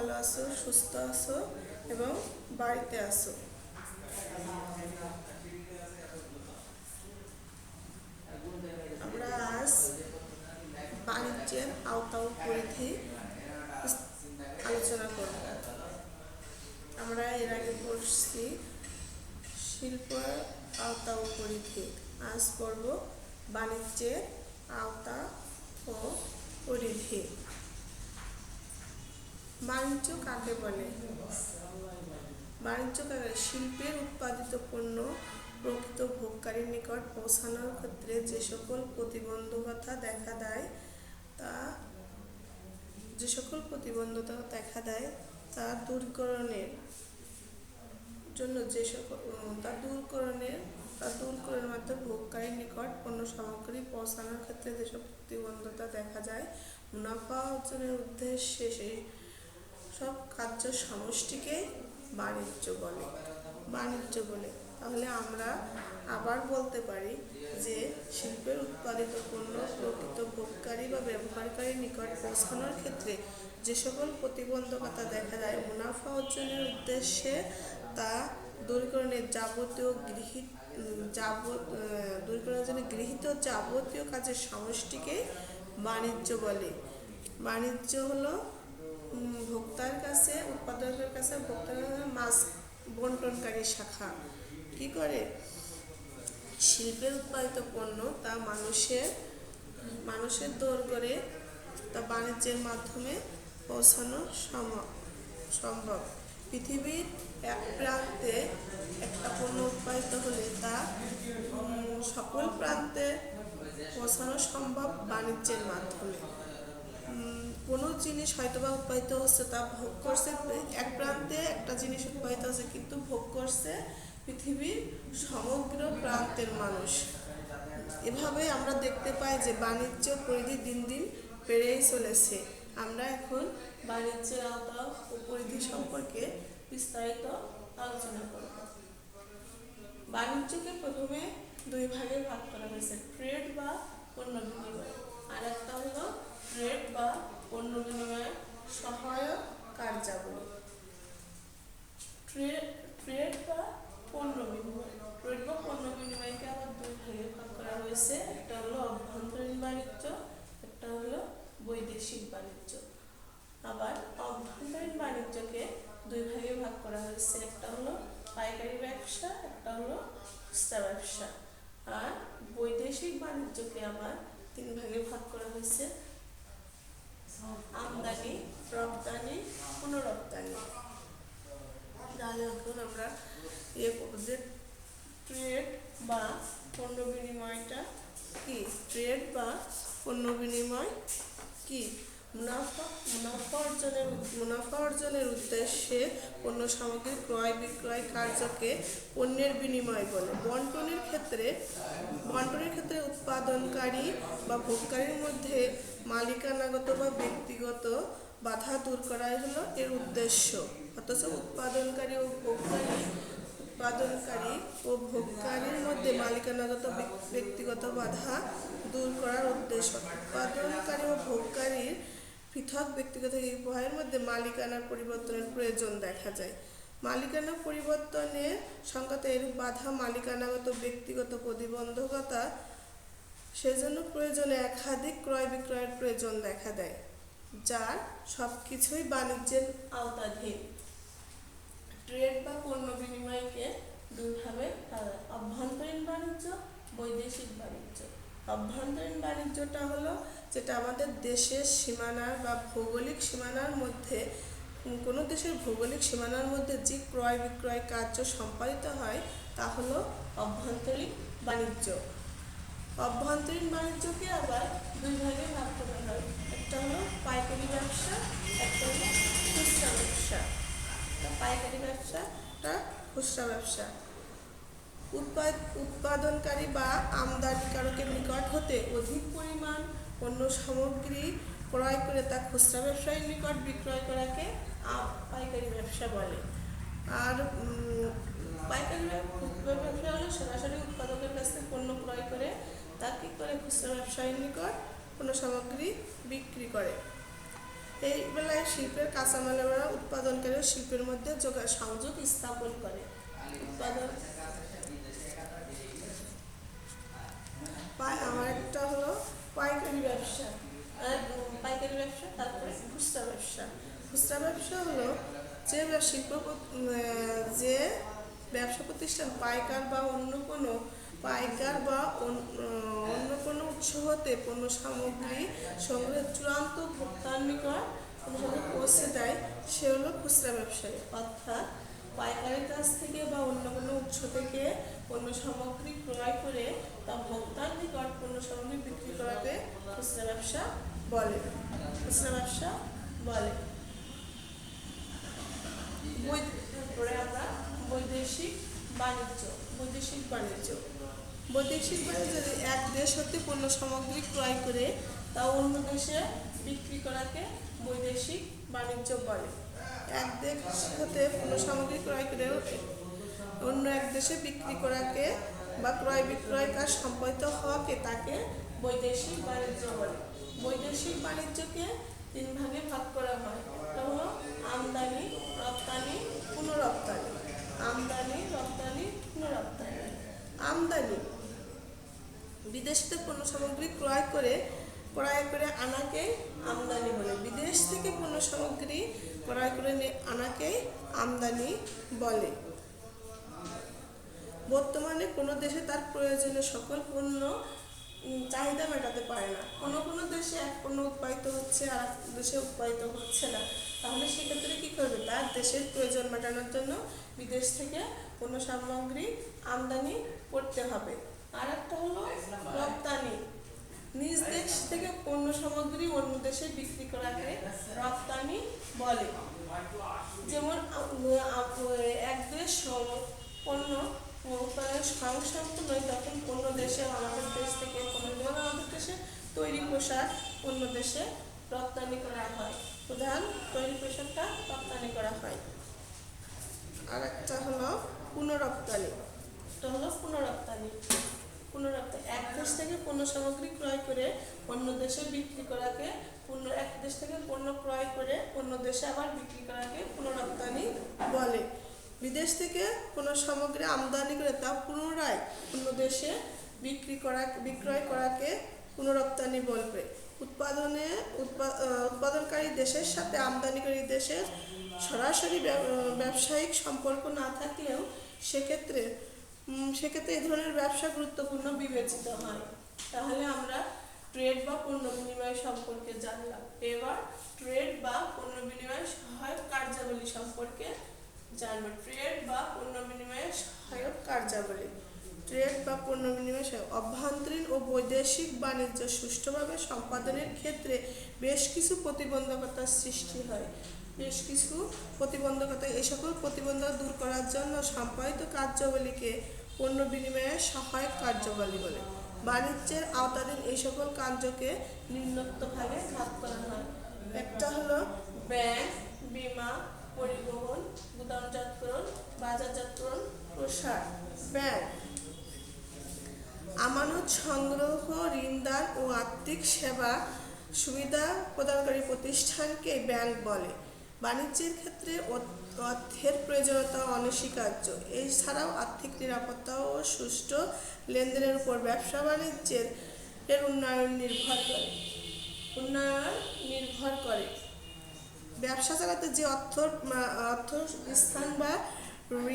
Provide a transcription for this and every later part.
ভালো আছো, সুস্থ আছো এবং বাড়িতে আছো। আমরা আজ বাণিজ্যের আওতা ও পরিধি আলোচনা করব। আমরা এর আগে পড়ছি শিল্পের আওতা ও পরিধি। আজ পড়ব বাণিজ্যের আওতা ও পরিধি। বাণিজ্য কাকে বলে? বাণিজ্য কাকে শিল্পের উৎপাদিত পণ্য প্রকৃত ভোগকারীর নিকট পৌঁছানোর ক্ষেত্রে যে সকল প্রতিবন্ধকতা দেখা দেয় তা দূরীকরণের জন্য তা দূরীকরণের মাধ্যমে ভোগকারীর নিকট পণ্য সামগ্রী পৌঁছানোর ক্ষেত্রে যেসব প্রতিবন্ধকতা দেখা যায়, মুনাফা অর্জনের উদ্দেশ্যে সেই সব কার্য সমষ্টিকে বাণিজ্য বলে। তাহলে আমরা আবার বলতে পারি যে শিল্পের উৎপাদিত পণ্য প্রকৃত ভোগকারী বা ব্যবহারকারীর নিকট পৌঁছানোর ক্ষেত্রে যে সকল প্রতিবন্ধকতা দেখা যায়, মুনাফা অর্জনের উদ্দেশ্যে তা দূরীকরণের জন্য গৃহীত যাবতীয় কাজের সমষ্টিকে বাণিজ্য বলে। বাণিজ্য হলো ভোক্তার কাছে উৎপাদকের কাছে মাছ বন্টনকারী শাখা। কি করে? শিল্পের উৎপাদিত পণ্য তা মানুষের দৌড় করে তা বাণিজ্যের মাধ্যমে পৌঁছানো সম্ভব। পৃথিবীর এক প্রান্তে একটা পণ্য উৎপাদিত হলে তা সকল প্রান্তে পৌঁছানো সম্ভব বাণিজ্যের মাধ্যমে। কোনো জিনিস হয়তোবা উৎপাদিত হচ্ছে, তা ভোগ করছে এক প্রান্তে, একটা জিনিস উৎপাদিত হচ্ছে কিন্তু ভোগ করছে পৃথিবীর সমগ্র প্রান্তের মানুষ। এভাবে আমরা দেখতে পাই যে বাণিজ্য পরিধি দিন দিন বেড়েই চলেছে। আমরা এখন বাণিজ্যের আওতা ও পরিধি সম্পর্কে বিস্তারিত আলোচনা করব। বাণিজ্যকে প্রথমে দুই ভাগে ভাগ করা হয়েছে, ট্রেড বা পণ্য বিনিময়, আর একটা হলো ট্রেড বা পণ্য বিনিময়ের সহায়ক কার্যাবলী। ট্রেড বা পণ্য বিনিময়কে আবার দুই ভাগে ভাগ করা হয়েছে, একটা হলো অভ্যন্তরীণ বাণিজ্য, একটা হলো বৈদেশিক বাণিজ্য। আবার অভ্যন্তরীণ বাণিজ্যকে দুই ভাগে ভাগ করা হয়েছে, একটা হলো পাইকারি ব্যবসা, একটা হলো খুচরা ব্যবসা। আর বৈদেশিক বাণিজ্যকে আবার তিন ভাগে ভাগ করা হয়েছে, আমদানি, রপ্তানি, পুনরপ্তানি। তাহলে এখন আমরা ট্রেড বা পণ্য বিনিময়টা কি? ট্রেড বা পণ্য বিনিময় কি? মুনাফা অর্জনের উদ্দেশ্যে পণ্য সামগ্রী ক্রয় বিক্রয় কার্যকে পণ্যের বিনিময় বলে। বন্টনের ক্ষেত্রে উৎপাদনকারী বা ভোগকারীর মধ্যে মালিকানাগত বা ব্যক্তিগত বাধা দূর করাই হলো এর উদ্দেশ্য। অথচ উৎপাদনকারী ও ভোগকারীর মধ্যে মালিকানাগত ব্যক্তিগত বাধা দূর করার উদ্দেশ্য। উৎপাদনকারী ও ভোগকারীর পৃথক ব্যক্তিগত উভয়ের মধ্যে মালিকানার পরিবর্তনের প্রয়োজন দেখা যায়। মালিকানা পরিবর্তনের সংক্রান্ত এরূপ বাধা মালিকানাগত ব্যক্তিগত প্রতিবন্ধকতা, সেজন্য প্রয়োজনে একাধিক ক্রয় বিক্রয়ের প্রয়োজন দেখা দেয়, যার সবকিছুই বাণিজ্যের আওতাধীন। ট্রেড বা পণ্য বিনিময়কে দুইভাবে অভ্যন্তরীণ বাণিজ্য, বৈদেশিক বাণিজ্য। অভ্যন্তরীণ বাণিজ্যটা হলো যেটা আমাদের দেশের সীমানার বা ভৌগোলিক সীমানার মধ্যে, কোনো দেশের ভৌগোলিক সীমানার মধ্যে যে ক্রয় বিক্রয় কার্য সম্পাদিত হয় তা হলো অভ্যন্তরীণ বাণিজ্য। অভ্যন্তরীণ বাণিজ্যকে আবার দুই ভাগে ভাগ করা হয়, একটা হলো পাইকারি ব্যবসা, একটা হলো খুচরা ব্যবসা। পাইকারি ব্যবসাটা খুচরা ব্যবসা। উৎপাদনকারী বা আমদানিকারকের নিকট হতে অধিক পরিমাণ পণ্য সামগ্রী ক্রয় করে তা খুচরা ব্যবসায়ীর নিকট বিক্রয় করাকে পাইকারি ব্যবসা বলে। আর পাইকারি ব্যবসা হলো সরাসরি উৎপাদকের কাছ থেকে পণ্য ক্রয় করে তা কি করে খুচরা ব্যবসায়ীর নিকট পণ্য সামগ্রী বিক্রি করে। এই বেলায় শিল্পের কাঁচামালেরা উৎপাদনকারী ও শিল্পের মধ্যে সংযোগ স্থাপন করে। উৎপাদন আমার একটা হলো পাইকারি ব্যবসা, পাইকারি ব্যবসা, তারপরে খুচরা ব্যবসা। খুচরা ব্যবসা হলো যে যে ব্যবসা প্রতিষ্ঠান পাইকার বা অন্য উৎস হতে পণ্য সামগ্রী সংগ্রহের চূড়ান্ত ভোক্তার নিকট পৌঁছে দেয়, সে হলো খুচরা ব্যবসায়ী। অর্থাৎ পাইকারের কাছ থেকে বা অন্য কোনো উৎস থেকে পণ্য সামগ্রী ক্রয় করে তা ভোক্তার নিকট পণ্য সামগ্রী বিক্রি করাকে খুচরা ব্যবসা বলে। খুচরা ব্যবসা বলে। তারপরে আমরা বৈদেশিক বাণিজ্য। বৈদেশিক বাণিজ্য এক দেশ হতে পণ্য সামগ্রী ক্রয় করে তা অন্য দেশে বিক্রি করাকে বৈদেশিক বাণিজ্য বলে। এক দেশ হতে পণ্য সামগ্রী ক্রয় করে অন্য এক দেশে বিক্রি করাকে বা ক্রয় বিক্রয় কাজ সম্পাদিত হওয়াকে তাকে বৈদেশিক বাণিজ্য বলে। বৈদেশিক বাণিজ্যকে 3 ভাগে ভাগ করা হয়। এটা হলো আমদানি, রপ্তানি, পুনরপ্তানি। আমদানি, রপ্তানি, পুনরপ্তানি। আমদানি বিদেশ থেকে পণ্য সামগ্রী ক্রয় করে আনাকে আমদানি বলে। বিদেশ থেকে পণ্য সামগ্রী ক্রয় করে আনাকে আমদানি বলে। বর্তমানে কোনো দেশে তার প্রয়োজনীয় সকল পণ্য চাহিদা মেটাতে পারে না। কোনো দেশে এক পণ্য উৎপাদিত হচ্ছে আর এক দেশে উৎপাদিত হচ্ছে না, তাহলে সেক্ষেত্রে কি করবে? তার দেশের প্রয়োজন মেটানোর জন্য বিদেশ থেকে পণ্য সামগ্রী আমদানি করতে হবে। আর একটা হলো রপ্তানি। নিজ দেশ থেকে পণ্য সামগ্রী অন্য দেশে বিক্রি করাকে রপ্তানি বলে। যেমন এক দেশ পণ্য উৎপাদনের সংসক্ত নয়, তখন অন্য দেশে আমাদের দেশ থেকে আমাদের দেশে তৈরি পোশাক অন্য দেশে রপ্তানি করা হয়। তৈরি পোশাকটা রপ্তানি করা হয়। আর একটা হলো পুনরপ্তানি। এক দেশ থেকে পণ্য সামগ্রী ক্রয় করে অন্য দেশে বিক্রি করাকে এক দেশ থেকে পণ্য ক্রয় করে অন্য দেশে আবার বিক্রি করাকে পুনরপ্তানি বলে। বিদেশ থেকে কোনো সামগ্রী আমদানি করে তা পুনরায় অন্য দেশে বিক্রয় করাকে পুনরপ্তানি বলবে। উৎপাদনকারী দেশের সাথে আমদানিকারী দেশের সরাসরি ব্যবসায়িক সম্পর্ক না থাকলেও সেক্ষেত্রে এই ধরনের ব্যবসা গুরুত্বপূর্ণ বিবেচিত হয়। তাহলে আমরা ট্রেড বা পণ্য বিনিময় সম্পর্কে জানলাম। এবার ট্রেড বা পণ্য বিনিময় সহায়ক কার্যাবলী সম্পর্কে জানবো। ট্রেড বা পণ্য বিনিময় সহায়ক কার্যাবলী। ট্রেড বা পণ্য বিনিময় অভ্যন্তরীণ ও বৈদেশিক বাণিজ্য সুষ্ঠুভাবে সম্পাদনের ক্ষেত্রে বেশ কিছু প্রতিবন্ধকতার সৃষ্টি হয়। এই সকল প্রতিবন্ধকতা দূর করার জন্য সম্পাদিত কার্যাবলীকে পণ্য বিনিময়ের সহায়ক কার্যাবলী বলে। বাণিজ্যের আওতাধীন এই সকল কার্যকে নিম্নোক্ত ভাগে ভাগ করা হয়। একটা হলো ব্যাংক, বীমা, পরিবহন, গুদামজাতকরণ, বাজারজাতকরণ, প্রসার। ব্যাংক আমানত সংগ্রহ, ঋণদান ও আর্থিক সেবা সুবিধা প্রদানকারী প্রতিষ্ঠানকে ব্যাংক বলে। বাণিজ্যের ক্ষেত্রে অর্থের প্রয়োজনীয়তা অনস্বীকার্য। এছাড়াও আর্থিক নিরাপত্তা ও সুষ্ঠু লেনদেনের উপর ব্যবসা বাণিজ্যের উন্নয়ন নির্ভর করে। ব্যবসা চালাতে যে অর্থ স্থান বা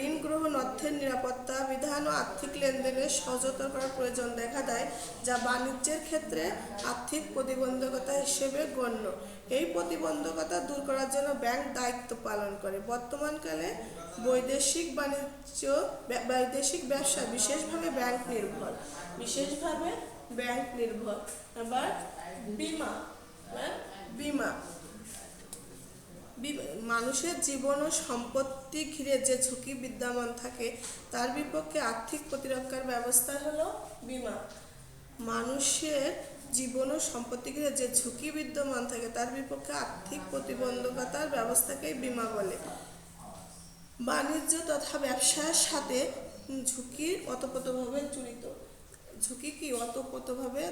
ঋণ গ্রহণ, অর্থের নিরাপত্তা বিধান ও আর্থিক লেনদেনের সহজতর করার প্রয়োজন দেখা দেয়, যা বাণিজ্যের ক্ষেত্রে আর্থিক প্রতিবন্ধকতা হিসেবে গণ্য। এই প্রতিবন্ধকতা দূর করার জন্য ব্যাংক দায়িত্ব পালন করে। বর্তমানকালে বৈদেশিক ব্যবসা বিশেষভাবে ব্যাংক নির্ভর। আবার বীমা মানুষের জীবন ও সম্পত্তি ঘিরে যে ঝুঁকি বিদ্যমান থাকে তার বিপক্ষে আর্থিক প্রতিরক্ষার ব্যবস্থা হলো বীমা। মানুষের জীবন ও সম্পত্তি ঘিরে যে ঝুঁকি বিদ্যমান থাকে তার বিপক্ষে আর্থিক প্রতিবন্ধকতার ব্যবস্থাকে বীমা বলে। বাণিজ্য তথা ব্যবসার সাথে ঝুঁকি ওতপ্রোতভাবে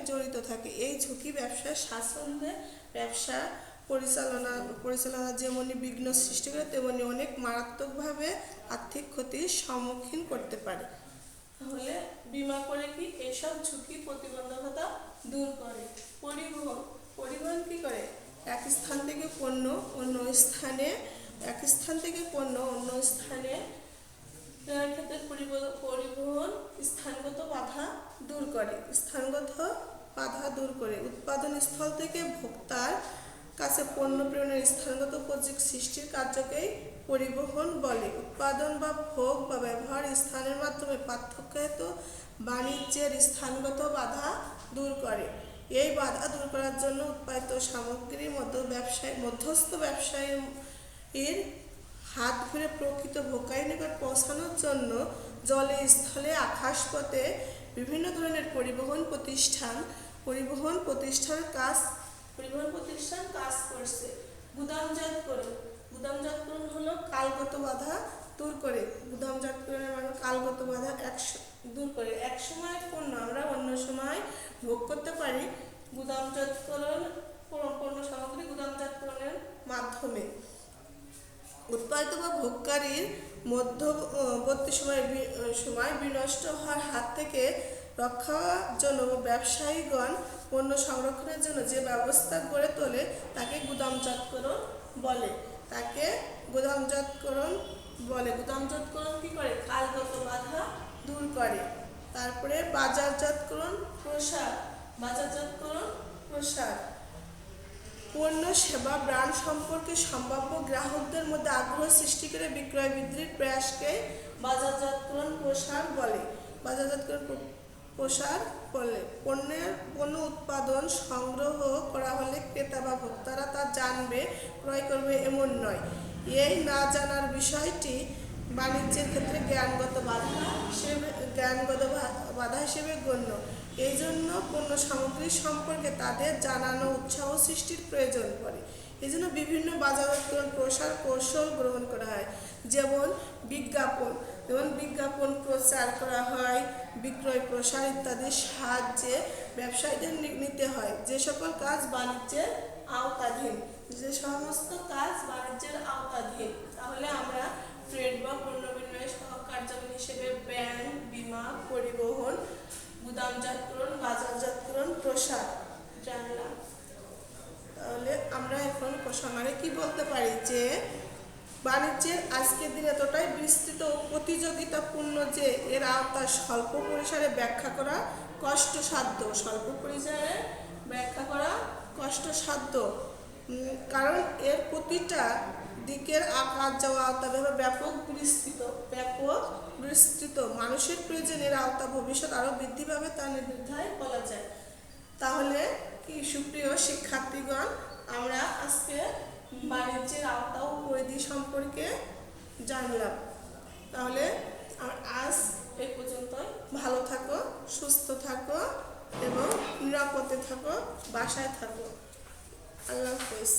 জড়িত থাকে। এই ঝুঁকি ব্যবসার স্বাচ্ছন্দ্যে ব্যবসা পরিচালনা যেমনি বিঘ্ন সৃষ্টি করে তেমনি অনেক মারাত্মকভাবে আর্থিক ক্ষতির সম্মুখীন করতে পারে। তাহলে বীমা করে কি এইসব ঝুঁকি প্রতিবন্ধকতা দূর করে। পরিবহন কি করে? এক স্থান থেকে পণ্য অন্য স্থানে নেওয়ার ক্ষেত্রে পরিবহন স্থানগত বাধা দূর করে। উৎপাদন স্থল থেকে ভোক্তার কাছে পণ্য প্রেরণের স্থানগত উপযোগ সৃষ্টির কার্যকেই পরিবহন বলে। উৎপাদন বা ভোগ বা ব্যবহার স্থানের মাধ্যমে পার্থক্য হেতু বাণিজ্যের স্থানগত বাধা দূর করে। এই বাধা দূর করার জন্য উৎপাদিত সামগ্রীর মধ্যস্থ ব্যবসায়ীর হাত ঘুরে প্রকৃত ভোক্তার নিকট পৌঁছানোর জন্য জলে, স্থলে, আকাশপথে বিভিন্ন ধরনের পরিবহন প্রতিষ্ঠান কাজ করছে। গুদামজাতকরণ হলো কালগত বাধা দূর করে। গুদামজাতকরণের মানে কালগত বাধা দূর করে। এক সময় পণ্য আমরা অন্য সময় ভোগ করতে পারি পণ্য সামগ্রী গুদামজাতকরণের মাধ্যমে। উৎপাদিত বা ভোগকারীর মধ্যবর্তী সময় বিনষ্ট হওয়ার হাত থেকে রক্ষার জন্য ব্যবসায়ীগণ পণ্য সংরক্ষণের জন্য যে ব্যবস্থা গড়ে তোলে তাকে গুদামজাতকরণ বলে। গুদামজাতকরণ কি করে? কালগত বাধা দূর করে। তারপরে বাজারজাতকরণ প্রসার। পণ্য, সেবা, ব্র্যান্ড সম্পর্কে সম্ভাব্য গ্রাহকদের মধ্যে আগ্রহ সৃষ্টি করে বিক্রয় বৃদ্ধির প্রয়াসকে বাজারজাতকরণ প্রসার বলে। পণ্য উৎপাদন সংগ্রহ করা হলে ক্রেতা বা ভোক্তারা তা জানবে, ক্রয় করবে এমন নয়। এই না জানার বিষয়টি বাণিজ্যের ক্ষেত্রে জ্ঞানগত বাধা হিসেবে গণ্য। এই জন্য পণ্য সামগ্রী সম্পর্কে তাদের জানানো উৎসাহ সৃষ্টির প্রয়োজন পড়ে। এই জন্য বিভিন্ন বাজারজাতকরণ প্রসার কৌশল গ্রহণ করা হয়। যেমন বিজ্ঞাপন প্রচার করা হয়, বিক্রয় প্রসার ইত্যাদির সাহায্যে ব্যবসায়ীদের নিতে হয় যে সকল কাজ বাণিজ্যের আওতাধীন। তাহলে আমরা ট্রেড বা পণ্য বিনিময় সহায়ক কার্যাবলী হিসেবে ব্যাংক, বীমা, পরিবহন, গুদামজাতকরণ, বাজারজাতকরণ, প্রসার জানলাম। তাহলে আমরা এখন উপসংহারে কি বলতে পারি যে বাণিজ্যের আজকের দিন এতটাই বিস্তৃত ও প্রতিযোগিতাপূর্ণ যে এর আওতা স্বল্প পরিসরে ব্যাখ্যা করা কষ্টসাধ্য। কারণ এর প্রতিটা দিকের আকার যাওয়া আওতা ব্যাপক বিস্তৃত। মানুষের প্রয়োজনের আওতা ভবিষ্যৎ আরো বৃদ্ধি পাবে তা নির্দ্বিধায় বলা যায়। তাহলে কি সুপ্রিয় শিক্ষার্থীগণ, আমরা আজকে বাণিজ্যের আওতা ও পরিধি সম্পর্কে জানলাম। তাহলে আজ এই পর্যন্তই। ভালো থাকো, সুস্থ থাকো এবং নিরাপদে থাকো, বাসায় থাকো। আল্লাহ হাফেজ।